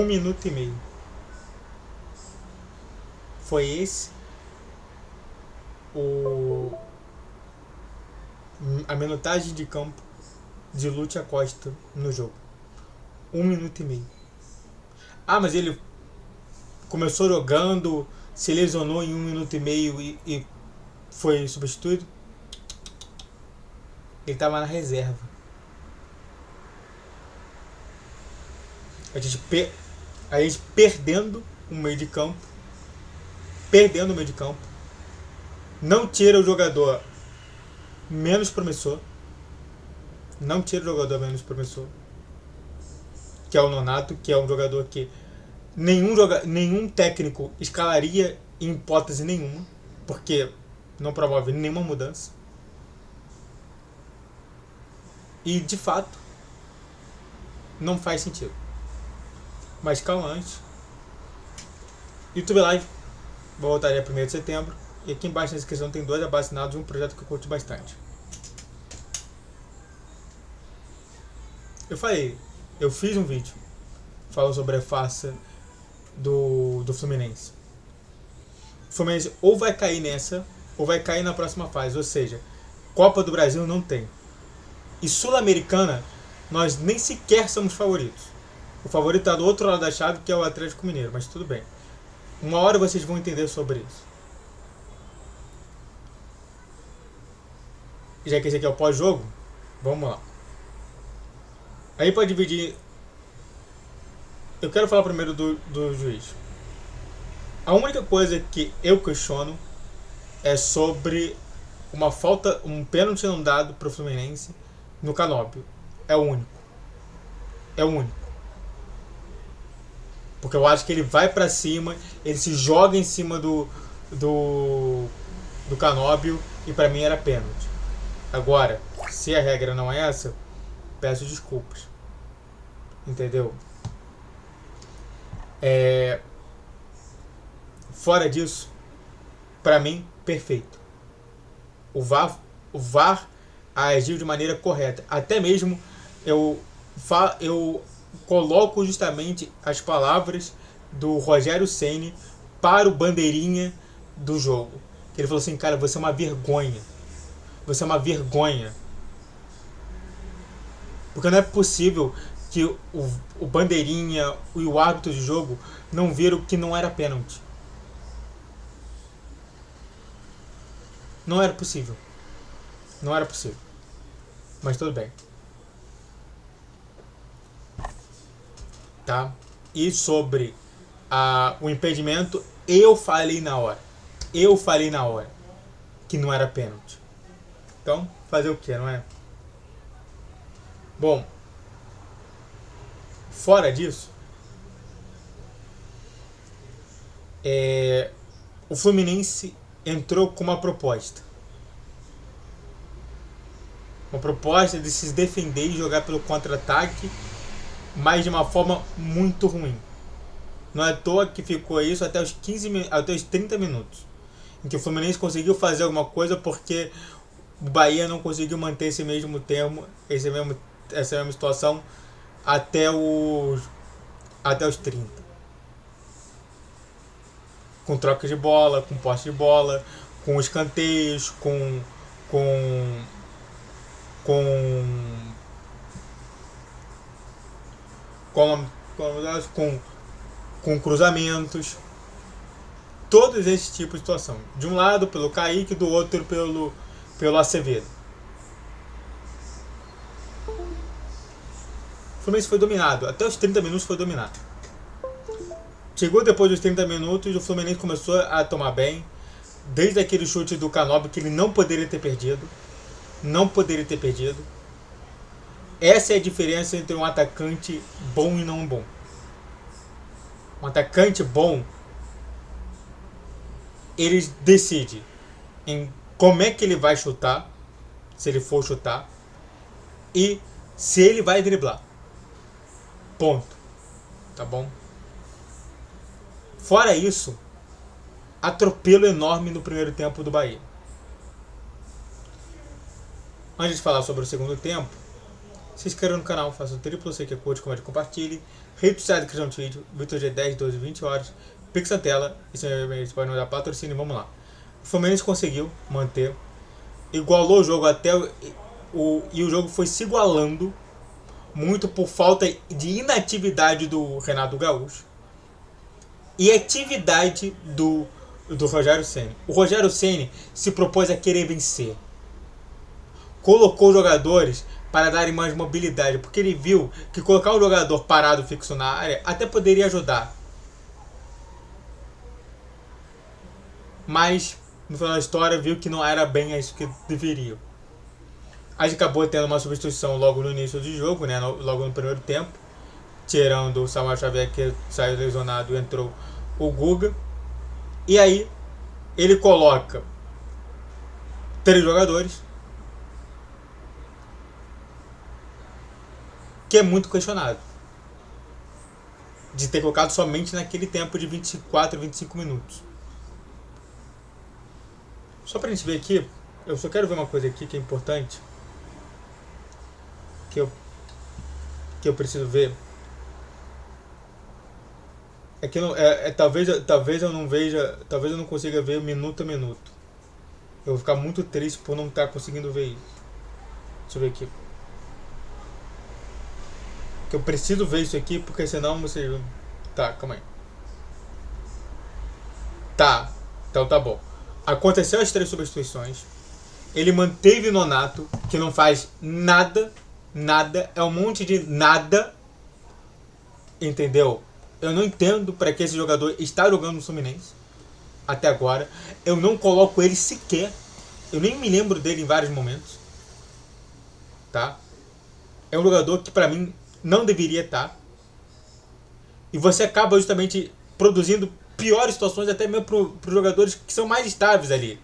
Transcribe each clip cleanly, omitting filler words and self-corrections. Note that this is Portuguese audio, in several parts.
minuto e meio. Foi esse a minutagem de campo de Lúcio Acosta no jogo. 1 minuto e meio. Ah, mas ele começou jogando, se lesionou em 1 minuto e meio e foi substituído. Ele estava na reserva. A gente perdendo o meio de campo. Perdendo o meio de campo. Não tira o jogador menos promissor. Não tira o jogador menos promissor. Que é o Nonato, que é um jogador que nenhum técnico escalaria em hipótese nenhuma. Porque não promove nenhuma mudança. E de fato não faz sentido. Mas calma antes. YouTube Live voltaria 1º de setembro. E aqui embaixo na descrição tem 2 abastinados de um projeto que eu curto bastante. Eu fiz um vídeo falando sobre a farsa do Fluminense. O Fluminense ou vai cair nessa, ou vai cair na próxima fase. Ou seja, Copa do Brasil não tem. E Sul-Americana, nós nem sequer somos favoritos. O favorito está do outro lado da chave, que é o Atlético Mineiro, mas tudo bem. Uma hora vocês vão entender sobre isso. Já que esse aqui é o pós-jogo, vamos lá. Aí pode dividir. Eu quero falar primeiro do juiz. A única coisa que eu questiono é sobre uma falta, um pênalti não dado para o Fluminense no Canóbio. É o único. É o único. Porque eu acho que ele vai pra cima, ele se joga em cima do Canóbio e pra mim era pênalti. Agora, se a regra não é essa, peço desculpas. Entendeu? Fora disso, pra mim, perfeito. O VAR agiu de maneira correta. Até mesmo eu coloco justamente as palavras do Rogério Ceni para o bandeirinha do jogo. Ele falou assim, cara, você é uma vergonha. Você é uma vergonha. Porque não é possível que o bandeirinha e o árbitro de jogo não viram que não era pênalti. Não era possível. Não era possível. Mas tudo bem. Tá? E sobre o impedimento, eu falei na hora que não era pênalti. Então, fazer o que, não é? Bom, fora disso, o Fluminense entrou com uma proposta de se defender e jogar pelo contra-ataque, mas de uma forma muito ruim. Não é à toa que ficou isso até os 30 minutos, em que o Fluminense conseguiu fazer alguma coisa porque o Bahia não conseguiu manter esse mesmo termo, essa mesma situação até os 30. Com troca de bola, com posse de bola, com escanteios, com cruzamentos, todos esses tipos de situação. De um lado pelo Kaique, do outro pelo Acevedo. O Fluminense foi dominado, até os 30 minutos foi dominado. Chegou depois dos 30 minutos, o Fluminense começou a tomar bem, desde aquele chute do Canóbio que ele não poderia ter perdido. Essa é a diferença entre um atacante bom e não bom. Um atacante bom, ele decide em como é que ele vai chutar, se ele for chutar, e se ele vai driblar. Ponto. Tá bom? Fora isso, atropelo enorme no primeiro tempo do Bahia. Antes de falar sobre o segundo tempo, Se inscreva no canal, faça o triplo C que curte, comente, compartilhe. Rede social da criação de vídeo, Vitor G 10, 12, 20 horas. Pix na tela, isso pode nos dar patrocínio, vamos lá. O Fluminense conseguiu manter, igualou o jogo até e o jogo foi se igualando muito por falta de inatividade do Renato Gaúcho e atividade do Rogério Ceni. O Rogério Ceni se propôs a querer vencer. Colocou jogadores para darem mais mobilidade, porque ele viu que colocar um jogador parado fixo na área até poderia ajudar. Mas, no final da história, viu que não era bem isso que deveria. A gente acabou tendo uma substituição logo no início do jogo, né? Logo no primeiro tempo. Tirando o Samuel Xavier, que saiu lesionado, e entrou o Guga. E aí, ele coloca 3 jogadores, que é muito questionado. De ter colocado somente naquele tempo de 24, 25 minutos. Só pra gente ver aqui, eu só quero ver uma coisa aqui que é importante. Que eu preciso ver. É que talvez eu não veja, talvez eu não consiga ver minuto a minuto. Eu vou ficar muito triste por não estar conseguindo ver isso. Deixa eu ver aqui. Que eu preciso ver isso aqui, porque senão você... Tá, calma aí. Tá, então tá bom. Aconteceu as 3 substituições. Ele manteve Nonato, que não faz nada. Nada. É um monte de nada. Entendeu? Eu não entendo para que esse jogador está jogando no Fluminense. Até agora. Eu não coloco ele sequer. Eu nem me lembro dele em vários momentos. Tá? É um jogador que para mim não deveria estar. E você acaba justamente produzindo piores situações até mesmo para os jogadores que são mais estáveis ali.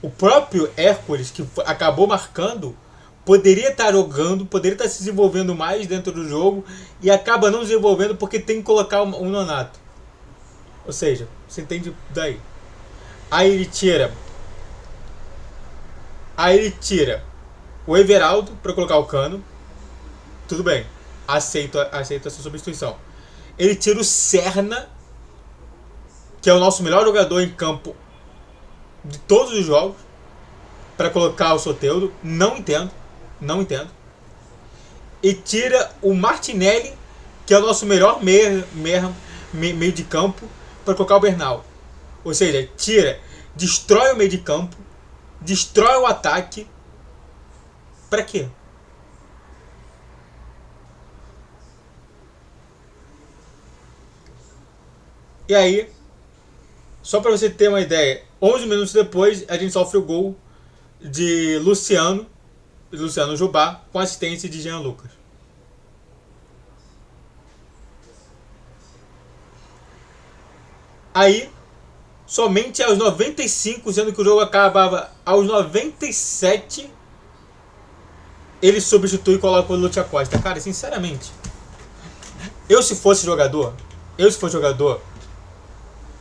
O próprio Hércules, que acabou marcando, poderia estar jogando, poderia estar se desenvolvendo mais dentro do jogo e acaba não desenvolvendo porque tem que colocar um Nonato. Ou seja, você entende daí. Aí ele tira o Everaldo para colocar o Cano. Tudo bem, aceito essa substituição. Ele tira o Serna, que é o nosso melhor jogador em campo de todos os jogos, para colocar o Soteldo. Não entendo. E tira o Martinelli, que é o nosso melhor meio de campo, para colocar o Bernal. Ou seja, destrói o meio de campo, destrói o ataque. Para quê? E aí, só para você ter uma ideia, 11 minutos depois a gente sofre o gol de Luciano Jubá, com assistência de Jean Lucas. Aí, somente aos 95, sendo que o jogo acabava aos 97, ele substitui e coloca o Lúcio Costa. Cara, sinceramente, eu se fosse jogador,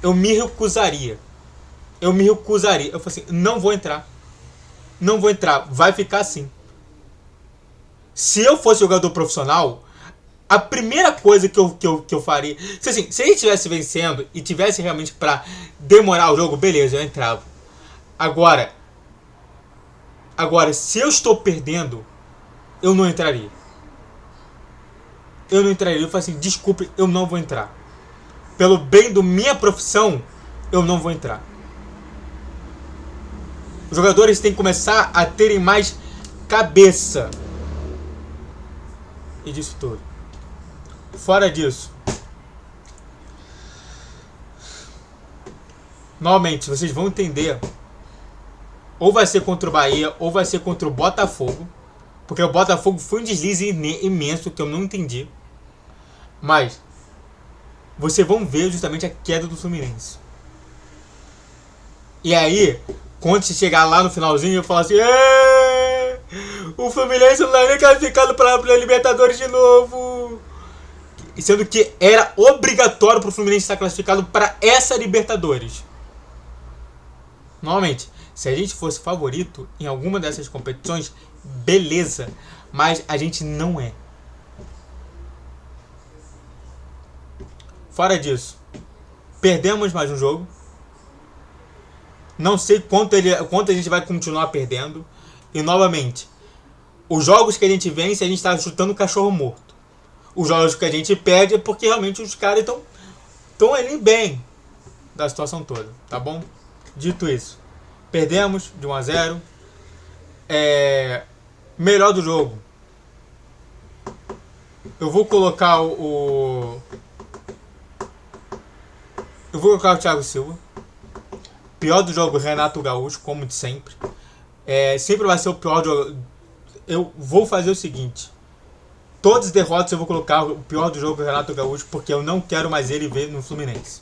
eu me recusaria. Eu falei assim, não vou entrar, vai ficar assim. Se eu fosse jogador profissional, a primeira coisa que eu faria... Se ele estivesse vencendo e tivesse realmente pra demorar o jogo, beleza, eu entrava. Agora, se eu estou perdendo, eu não entraria. Eu falei assim, desculpe, eu não vou entrar. Pelo bem da minha profissão, eu não vou entrar. Os jogadores têm que começar a terem mais cabeça. E disso tudo. Fora disso, novamente, vocês vão entender. Ou vai ser contra o Bahia, ou vai ser contra o Botafogo. Porque o Botafogo foi um deslize imenso que eu não entendi. Mas vocês vão ver justamente a queda do Fluminense. E aí, quando você chegar lá no finalzinho, eu falo assim: o Fluminense não é nem classificado para Libertadores de novo. Sendo que era obrigatório para o Fluminense estar classificado para essa Libertadores. Normalmente, se a gente fosse favorito em alguma dessas competições, beleza. mas a gente não é. Fora disso, perdemos mais um jogo. Não sei quanto a gente vai continuar perdendo. E novamente, os jogos que a gente vence, a gente está chutando o cachorro morto. Os jogos que a gente perde é porque realmente os caras estão ali bem da situação toda, tá bom? Dito isso, perdemos de 1-0. Melhor do jogo. Eu vou colocar o Thiago Silva. Pior do jogo, Renato Gaúcho, como de sempre. Sempre vai ser o pior jogo. Eu vou fazer o seguinte: todas as derrotas eu vou colocar o pior do jogo, Renato Gaúcho, porque eu não quero mais ele ver no Fluminense.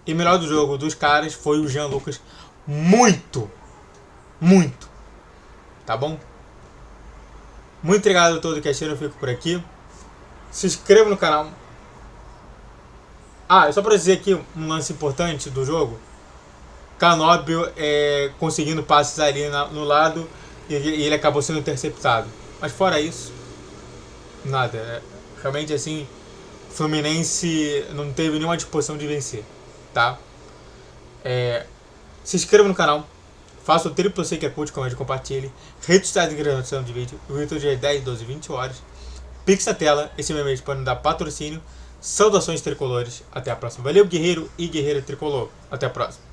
E melhor do jogo dos caras foi o Jean Lucas. Muito. Tá bom? Muito obrigado a todo que assistiu, eu fico por aqui. Se inscreva no canal. Só pra dizer aqui um lance importante do jogo. Canóbio conseguindo passes ali no lado e ele acabou sendo interceptado. Mas fora isso, nada. Realmente assim, Fluminense não teve nenhuma disposição de vencer, tá? Se inscreva no canal, faça o triplo C que é curte, comente, compartilhe. Rede social de gravação de vídeo, o vídeo é 10, 12, 20 horas. Pix na tela, esse meu mês pode dar patrocínio. Saudações tricolores, até a próxima. Valeu, guerreiro e guerreira tricolor, até a próxima.